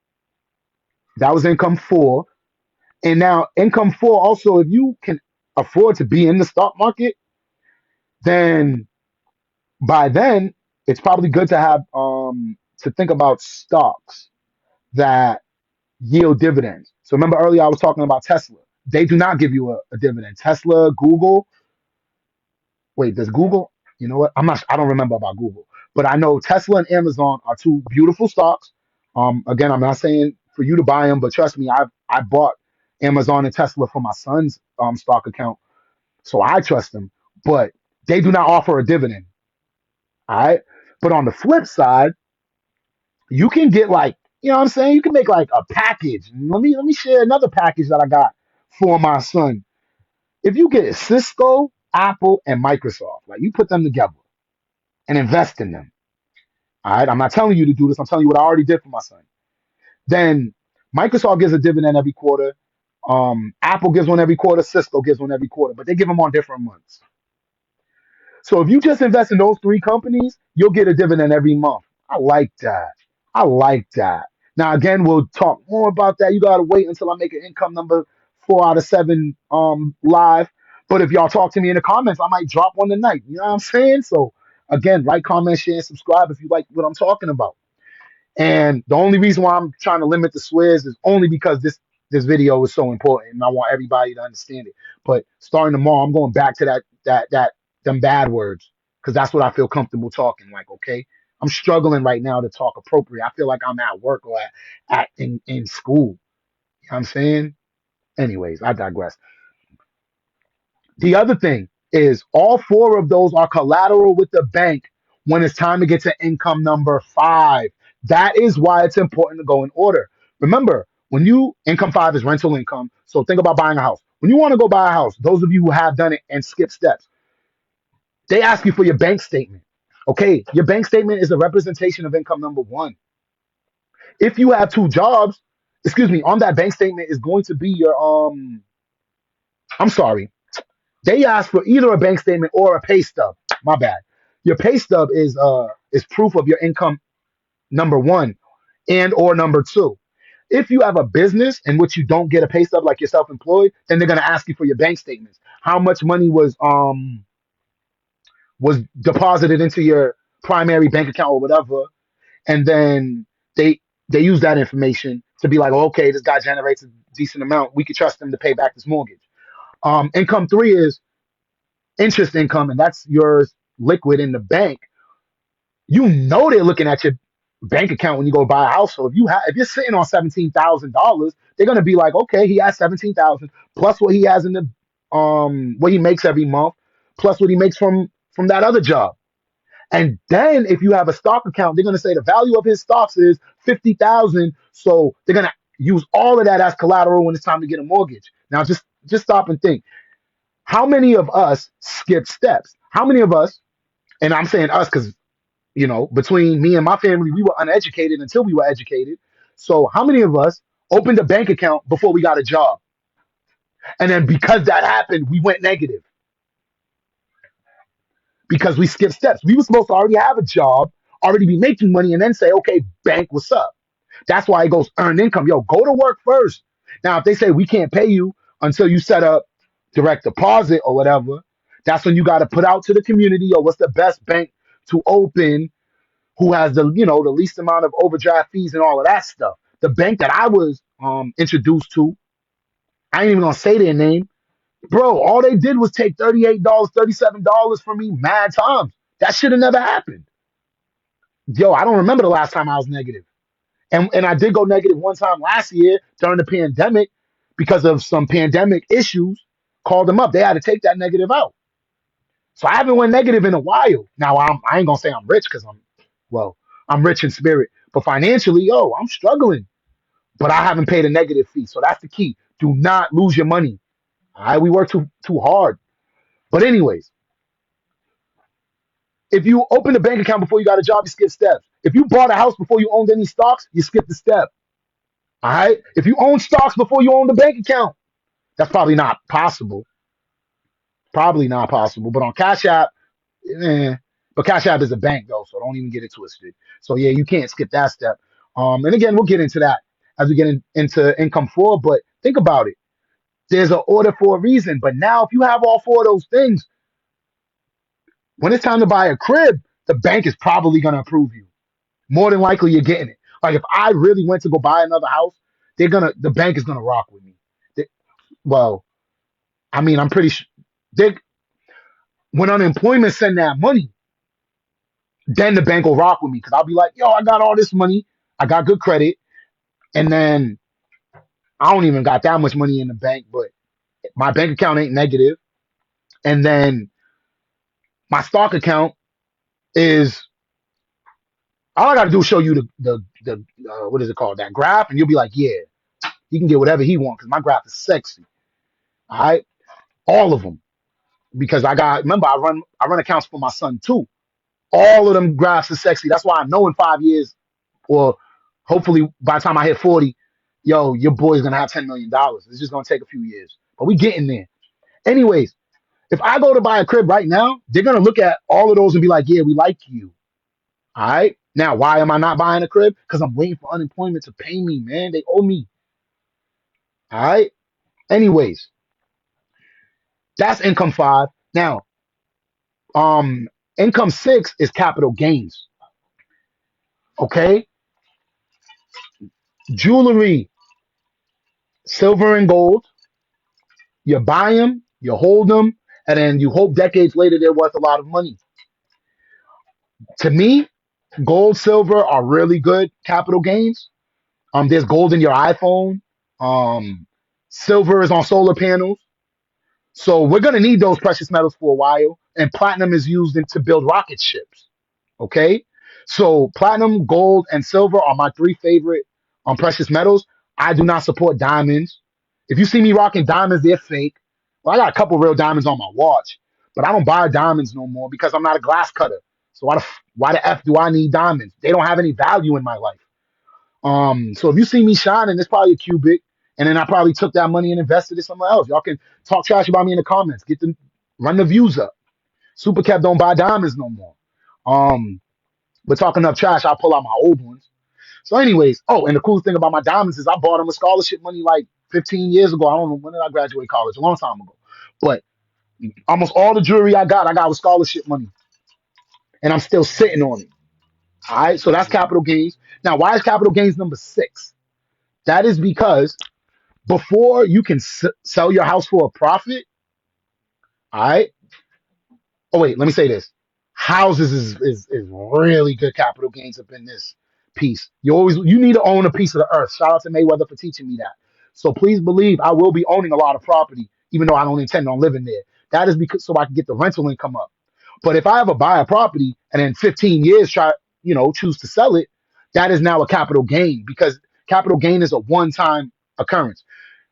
S1: that was income four. And now income four, also, if you can afford to be in the stock market, then by then it's probably good to have to think about stocks that yield dividends. So remember earlier I was talking about Tesla. They do not give you a dividend. Tesla, Google. Wait, does Google? You know what? I don't remember about Google, but I know Tesla and Amazon are two beautiful stocks. Again, I'm not saying for you to buy them, but trust me, I bought Amazon and Tesla for my son's stock account, so I trust them. But they do not offer a dividend. All right. But on the flip side, you can get like, you know what I'm saying? You can make like a package. Let me share another package that I got for my son. If you get Cisco, Apple, and Microsoft, like you put them together and invest in them. All right. I'm not telling you to do this. I'm telling you what I already did for my son. Then Microsoft gives a dividend every quarter. Apple gives one every quarter. Cisco gives one every quarter, but they give them on different months. So if you just invest in those three companies, you'll get a dividend every month. I like that. I like that. Now again, we'll talk more about that. You gotta wait until I make an income number 4 out of 7 live. But if y'all talk to me in the comments, I might drop one tonight. You know what I'm saying? So again, like, comment, share, and subscribe if you like what I'm talking about. And the only reason why I'm trying to limit the swears is only because this video is so important and I want everybody to understand it. But starting tomorrow, I'm going back to that them bad words because that's what I feel comfortable talking. Like, okay, I'm struggling right now to talk appropriate. I feel like I'm at work or in school. You know what I'm saying? Anyways, I digress. The other thing is all four of those are collateral with the bank when it's time to get to income number 5. That is why it's important to go in order. Remember, when you income 5 is rental income. So think about buying a house. When you want to go buy a house, those of you who have done it and skip steps, they ask you for your bank statement. Okay, your bank statement is a representation of income number 1. If you have 2 jobs, excuse me, on that bank statement is going to be your I'm sorry. They ask for either a bank statement or a pay stub. My bad. Your pay stub is proof of your income number 1 and or number 2. If you have a business in which you don't get a pay stub like you're self-employed, then they're gonna ask you for your bank statements. How much money was deposited into your primary bank account or whatever, and then they they use that information to be like, oh, okay, this guy generates a decent amount. We could trust him to pay back this mortgage. Income 3 is interest income, and that's yours liquid in the bank. You know they're looking at your bank account when you go buy a house. So if you're sitting on $17,000, they're gonna be like, okay, he has 17,000 plus what he has in the what he makes every month, plus what he makes from that other job. And then if you have a stock account, they're gonna say the value of his stocks is 50,000. So they're gonna use all of that as collateral when it's time to get a mortgage. Now just stop and think. How many of us skip steps? How many of us, and I'm saying us because You know, between me and my family, we were uneducated until we were educated. So how many of us opened a bank account before we got a job? And then because that happened, we went negative because we skipped steps. We were supposed to already have a job, already be making money, and then say, okay, bank, what's up? That's why it goes earned income. Yo, go to work first. Now, if they say we can't pay you until you set up direct deposit or whatever, that's when you got to put out to the community, yo, what's the best bank to open, who has the, you know, the least amount of overdraft fees and all of that stuff. The bank that I was introduced to, I ain't even gonna say their name. Bro, all they did was take $38, $37 from me mad times. That should have never happened. Yo, I don't remember the last time I was negative. And I did go negative one time last year during the pandemic because of some pandemic issues. Called them up. They had to take that negative out. So I haven't went negative in a while. Now I ain't gonna say I'm rich because I'm rich in spirit. But financially, yo, I'm struggling. But I haven't paid a negative fee. So that's the key. Do not lose your money. All right, we work too hard. But anyways, if you open a bank account before you got a job, you skip steps. If you bought a house before you owned any stocks, you skip the step. All right. If you own stocks before you own the bank account, that's probably not possible. Probably not possible. But on Cash App, eh. But Cash App is a bank though, so don't even get it twisted. So yeah, you can't skip that step. And again, we'll get into that as we get into income four. But think about it. There's an order for a reason. But now, if you have all four of those things, when it's time to buy a crib, the bank is probably going to approve you. More than likely, you're getting it. Like if I really went to go buy another house, the bank is gonna rock with me. They, well, I mean, I'm pretty sure when unemployment send that money, then the bank will rock with me because I'll be like, yo, I got all this money, I got good credit, and then I don't even got that much money in the bank, but my bank account ain't negative, and then my stock account is all I got to do is show you the what is it called, that graph, and you'll be like, yeah, he can get whatever he wants because my graph is sexy. All right, all of them. Because remember I run accounts for my son too. All of them graphs are sexy. That's why I know in 5 years, or hopefully by the time I hit 40, yo, your boy's gonna have $10 million. It's just gonna take a few years, but we getting there. Anyways, if I go to buy a crib right now, they're gonna look at all of those and be like, yeah, we like you. All right. Now, why am I not buying a crib? Because I'm waiting for unemployment to pay me, man. They owe me. All right. Anyways, that's income five. Now, um, income six is capital gains. Okay, jewelry, silver and gold. You buy them, you hold them, and then you hope decades later they're worth a lot of money. To me, gold, silver are really good capital gains. There's gold in your iPhone. Silver is on solar panels. So we're gonna need those precious metals for a while. And platinum is used to build rocket ships. Okay, so platinum, gold, and silver are my three favorite precious metals. I do not support diamonds. If you see me rocking diamonds, they're fake. Well, I got a couple real diamonds on my watch, but I don't buy diamonds no more because I'm not a glass cutter. So why the f do I need diamonds? They don't have any value in my life. So if you see me shining, it's probably a cubic, and then I probably took that money and invested it somewhere else. Y'all can talk trash about me in the comments. Run the views up. SUPERKev don't buy diamonds no more. But talking up trash, I'll pull out my old ones. So, anyways, and the coolest thing about my diamonds is I bought them with scholarship money like 15 years ago. I don't know when did I graduate college, a long time ago. But almost all the jewelry I got with scholarship money, and I'm still sitting on it. All right, so that's capital gains. Now, why is capital gains number six? That is because before you can sell your house for a profit, all right. Oh wait, let me say this: houses is really good capital gains up in this piece. You need to own a piece of the earth. Shout out to Mayweather for teaching me that. So please believe I will be owning a lot of property, even though I don't intend on living there. That is because so I can get the rental income up. But if I ever buy a property and in 15 years choose to sell it, that is now a capital gain because capital gain is a one-time occurrence.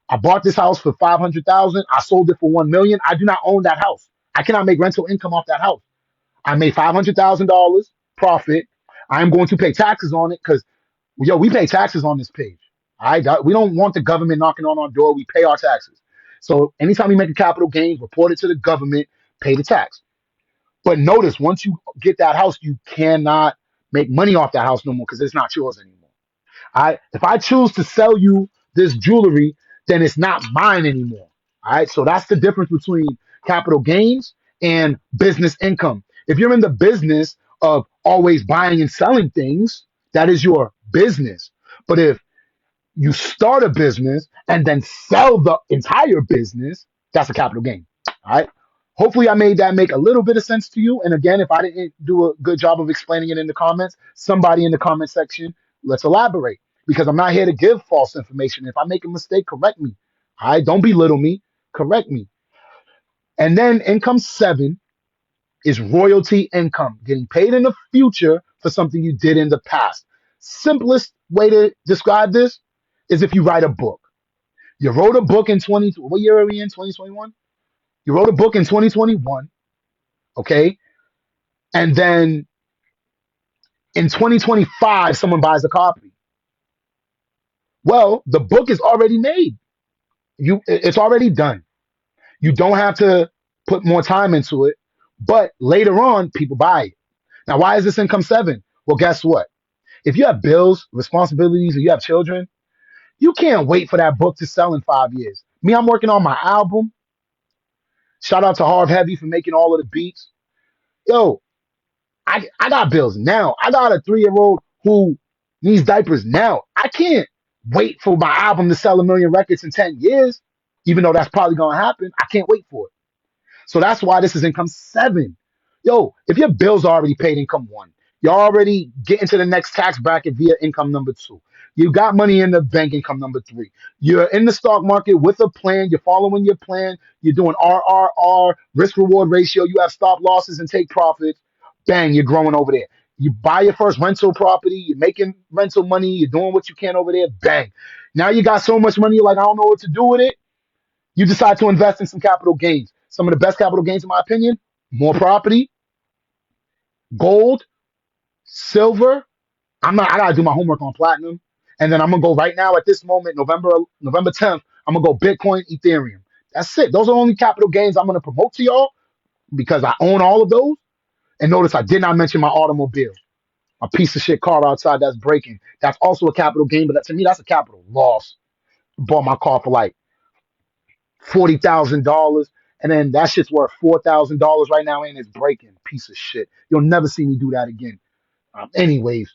S1: I bought this house for 500,000. I sold it for 1 million. I do not own that house. I cannot make rental income off that house. I made $500,000 profit. I am going to pay taxes on it because, yo, we pay taxes on this page. All right, we don't want the government knocking on our door. We pay our taxes. So anytime you make a capital gain, report it to the government, pay the tax. But notice, once you get that house, you cannot make money off that house no more because it's not yours anymore. If I choose to sell you this jewelry, then it's not mine anymore. All right. So that's the difference between capital gains and business income. If you're in the business of always buying and selling things, that is your business. But if you start a business and then sell the entire business, that's a capital gain. All right. Hopefully, I made that make a little bit of sense to you. And again, if I didn't do a good job of explaining it in the comments, somebody in the comment section, let's elaborate because I'm not here to give false information. If I make a mistake, correct me. All right. Don't belittle me. Correct me. And then income 7 is royalty income, getting paid in the future for something you did in the past. Simplest way to describe this is if you write a book. You wrote a book in what year are we in? 2021? You wrote a book in 2021, okay? And then in 2025, someone buys a copy. Well, the book is already made. It's already done. You don't have to put more time into it, but later on, people buy it. Now, why is this income 7? Well, guess what? If you have bills, responsibilities, or you have children, you can't wait for that book to sell in 5 years. Me, I'm working on my album. Shout out to Harv Heavy for making all of the beats. Yo, I got bills now. I got a 3-year-old who needs diapers now. I can't wait for my album to sell 1 million records in 10 years, even though that's probably going to happen. I can't wait for it. So that's why this is income 7. Yo, if your bills are already paid, income 1, you're already getting to the next tax bracket via income number 2. You got money in the bank, income number 3. You're in the stock market with a plan. You're following your plan. You're doing RRR, risk reward ratio. You have stop losses and take profits. Bang, you're growing over there. You buy your first rental property. You're making rental money. You're doing what you can over there. Bang. Now you got so much money, you're like, I don't know what to do with it. You decide to invest in some capital gains. Some of the best capital gains, in my opinion, more property, gold, silver. I gotta do my homework on platinum. And then I'm gonna go right now at this moment, November 10th, I'm gonna go Bitcoin, Ethereum. That's it. Those are the only capital gains I'm gonna promote to y'all because I own all of those. And notice I did not mention my automobile, a piece of shit car outside that's breaking. That's also a capital gain, but to me, that's a capital loss. Bought my car for like $40,000, and then that shit's worth $4,000 right now, and it's breaking. Piece of shit. You'll never see me do that again. Anyways,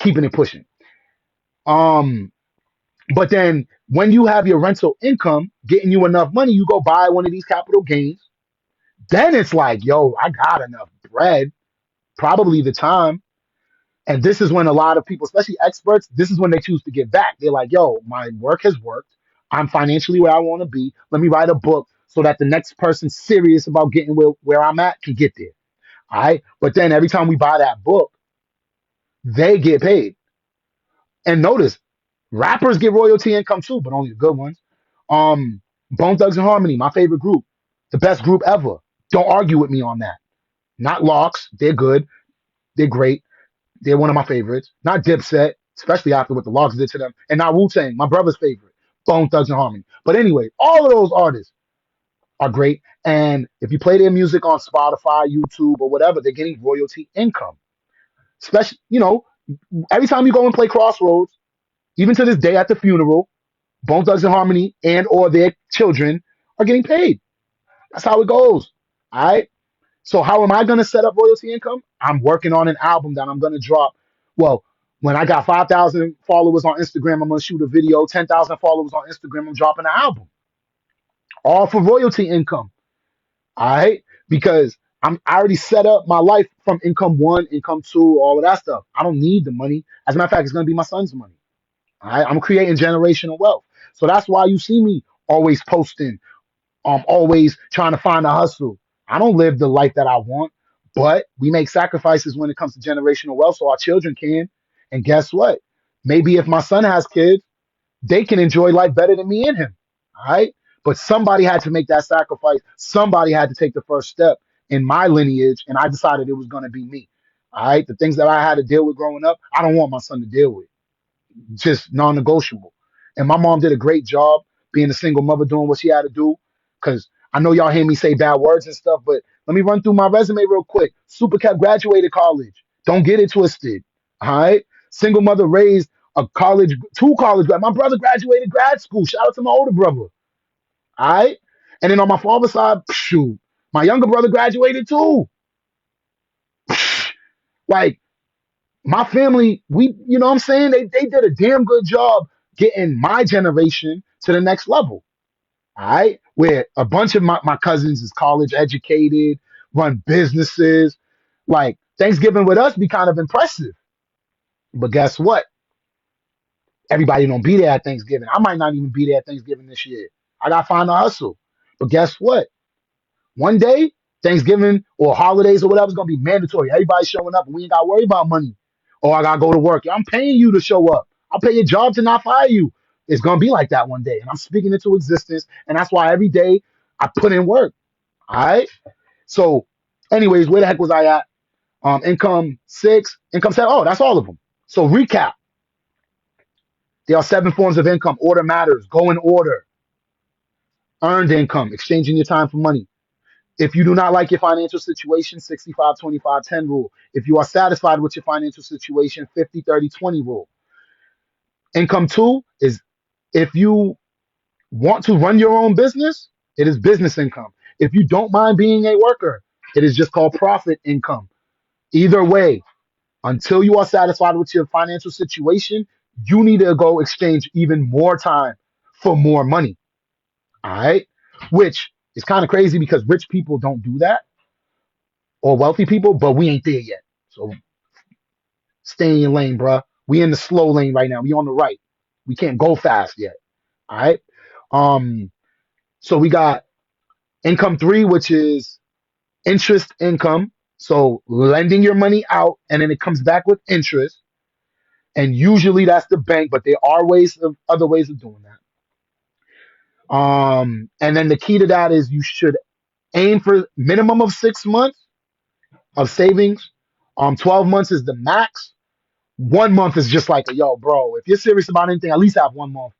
S1: keeping it pushing. But then when you have your rental income getting you enough money, you go buy one of these capital gains. Then it's like, yo, I got enough bread. Probably the time. And this is when a lot of people, especially experts, this is when they choose to give back. They're like, yo, my work has worked. I'm financially where I want to be. Let me write a book so that the next person serious about getting where I'm at can get there. All right. But then every time we buy that book, they get paid. And notice, rappers get royalty income too, but only the good ones. Bone Thugs and Harmony, my favorite group, the best group ever. Don't argue with me on that. Not Locks, they're good, they're great, they're one of my favorites. Not Dipset, especially after what the Locks did to them, and not Wu-Tang, my brother's favorite, Bone Thugs and Harmony. But anyway, all of those artists are great, and if you play their music on Spotify, YouTube, or whatever, they're getting royalty income. Especially, every time you go and play Crossroads, even to this day at the funeral, Bone Thugs and Harmony and or their children are getting paid. That's how it goes. All right. So how am I going to set up royalty income? I'm working on an album that I'm going to drop. Well, when I got 5,000 followers on Instagram, I'm going to shoot a video. 10,000 followers on Instagram, I'm dropping an album. All for royalty income. All right. Because I already set up my life from income 1, income 2, all of that stuff. I don't need the money. As a matter of fact, it's going to be my son's money. All right. I'm creating generational wealth. So that's why you see me always posting, always trying to find a hustle. I don't live the life that I want, but we make sacrifices when it comes to generational wealth so our children can. And guess what? Maybe if my son has kids, they can enjoy life better than me and him. All right. But somebody had to make that sacrifice. Somebody had to take the first step. in my lineage, and I decided it was going to be me. All right. The things that I had to deal with growing up, I don't want my son to deal with. Just non-negotiable. And my mom did a great job being a single mother, doing what she had to do. Because I know y'all hear me say bad words and stuff, but let me run through my resume real quick. SUPERKev graduated college. Don't get it twisted. All right. Single mother raised a college, two college grad. My brother graduated grad school. Shout out to my older brother. All right. And then on my father's side, shoot, my younger brother graduated too. Like, my family, you know what I'm saying? They did a damn good job getting my generation to the next level. All right. Where a bunch of my cousins is college educated, run businesses. Like, Thanksgiving with us be kind of impressive. But guess what? Everybody don't be there at Thanksgiving. I might not even be there at Thanksgiving this year. I gotta find a hustle. But guess what? One day, Thanksgiving or holidays or whatever is gonna be mandatory. Everybody's showing up and we ain't gotta worry about money. Or I gotta go to work. I'm paying you to show up. I'll pay your job to not fire you. It's gonna be like that one day. And I'm speaking into existence. And that's why every day I put in work. All right. So, anyways, where the heck was I at? Income 6, income 7. Oh, that's all of them. So recap. There are 7 forms of income. Order matters. Go in order. Earned income, exchanging your time for money. If you do not like your financial situation, 65-25-10 rule. If you are satisfied with your financial situation, 50-30-20 rule. Income 2 is if you want to run your own business, it is business income. If you don't mind being a worker, it is just called profit income. Either way, until you are satisfied with your financial situation, you need to go exchange even more time for more money. All right. Which is kind of crazy because rich people don't do that, or wealthy people, but we ain't there yet. So stay in your lane, bruh. We in the slow lane right now. We on the right. We can't go fast yet. All right. Um, so we got income 3, which is interest income. So lending your money out and then it comes back with interest. And usually that's the bank, but there are other ways of doing that. And then the key to that is you should aim for minimum of 6 months of savings. 12 months is the max. 1 month is just like, yo, bro, if you're serious about anything, at least have 1 month.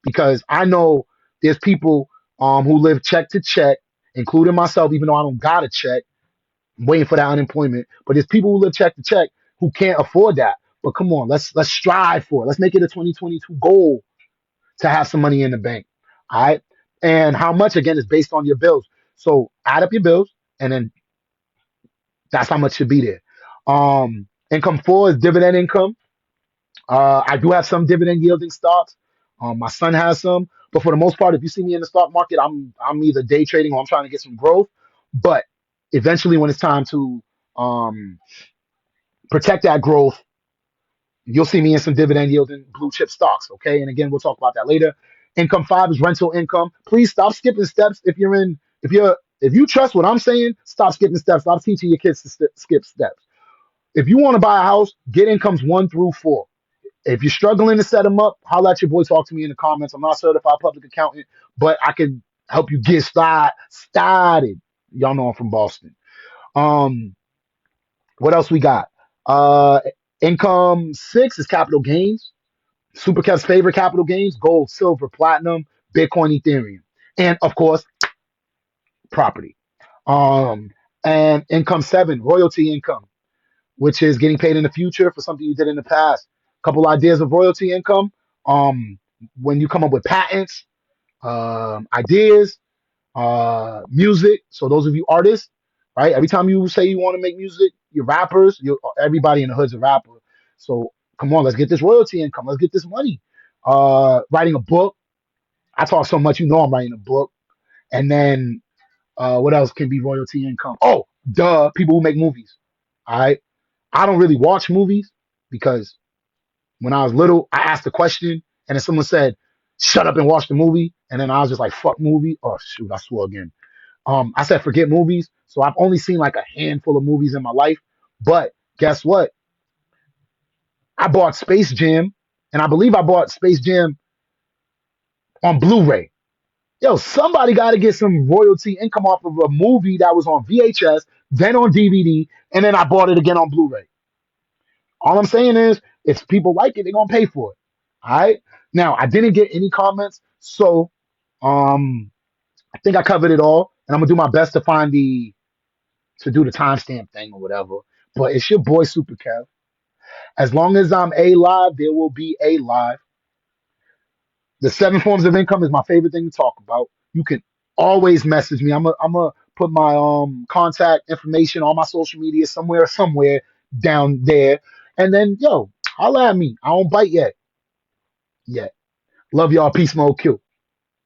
S1: Because I know there's people who live check to check, including myself, even though I don't got a check, waiting for that unemployment. But there's people who live check to check who can't afford that. But come on, let's strive for it. Let's make it a 2022 goal to have some money in the bank. All right. And how much, again, is based on your bills. So add up your bills, and then that's how much should be there. Income 4 is dividend income. I do have some dividend yielding stocks. My son has some, but for the most part, if you see me in the stock market, I'm either day trading or I'm trying to get some growth. But eventually, when it's time to protect that growth, you'll see me in some dividend yielding blue chip stocks. Okay, and again, we'll talk about that later. Income 5 is rental income. Please stop skipping steps. If you trust what I'm saying, stop skipping steps. Stop teaching your kids to skip steps. If you want to buy a house, get incomes 1 through 4. If you're struggling to set them up, holla at your boy. Talk to me in the comments. I'm not a certified public accountant, but I can help you get started. Y'all know I'm from Boston. What else we got? Income 6 is capital gains. SUPERKev's favorite capital gains: gold, silver, platinum, Bitcoin, Ethereum, and of course, property. And income 7, royalty income, which is getting paid in the future for something you did in the past. Couple ideas of royalty income. When you come up with patents, ideas, music. So those of you artists, right? Every time you say you want to make music, you're rappers. Everybody in the hood's a rapper. So come on, let's get this royalty income. Let's get this money. Writing a book. I talk so much, you know I'm writing a book. And then what else can be royalty income? Oh, duh, people who make movies. All right. I don't really watch movies because when I was little, I asked a question and then someone said, shut up and watch the movie. And then I was just like, fuck movie. Oh, shoot, I swore again. I said, forget movies. So I've only seen like a handful of movies in my life. But guess what? I bought Space Jam, and I believe I bought Space Jam on Blu-ray. Yo, somebody got to get some royalty income off of a movie that was on VHS, then on DVD, and then I bought it again on Blu-ray. All I'm saying is, if people like it, they're gonna pay for it. All right. Now, I didn't get any comments, so I think I covered it all, and I'm gonna do my best to find to do the timestamp thing or whatever. But it's your boy Super Kev. As long as I'm a live, there will be a live. The 7 forms of income is my favorite thing to talk about. You can always message me. I'm gonna put my contact information on my social media somewhere down there. And then holla at me. I don't bite yet. Yet. Love y'all. Peace mode Q.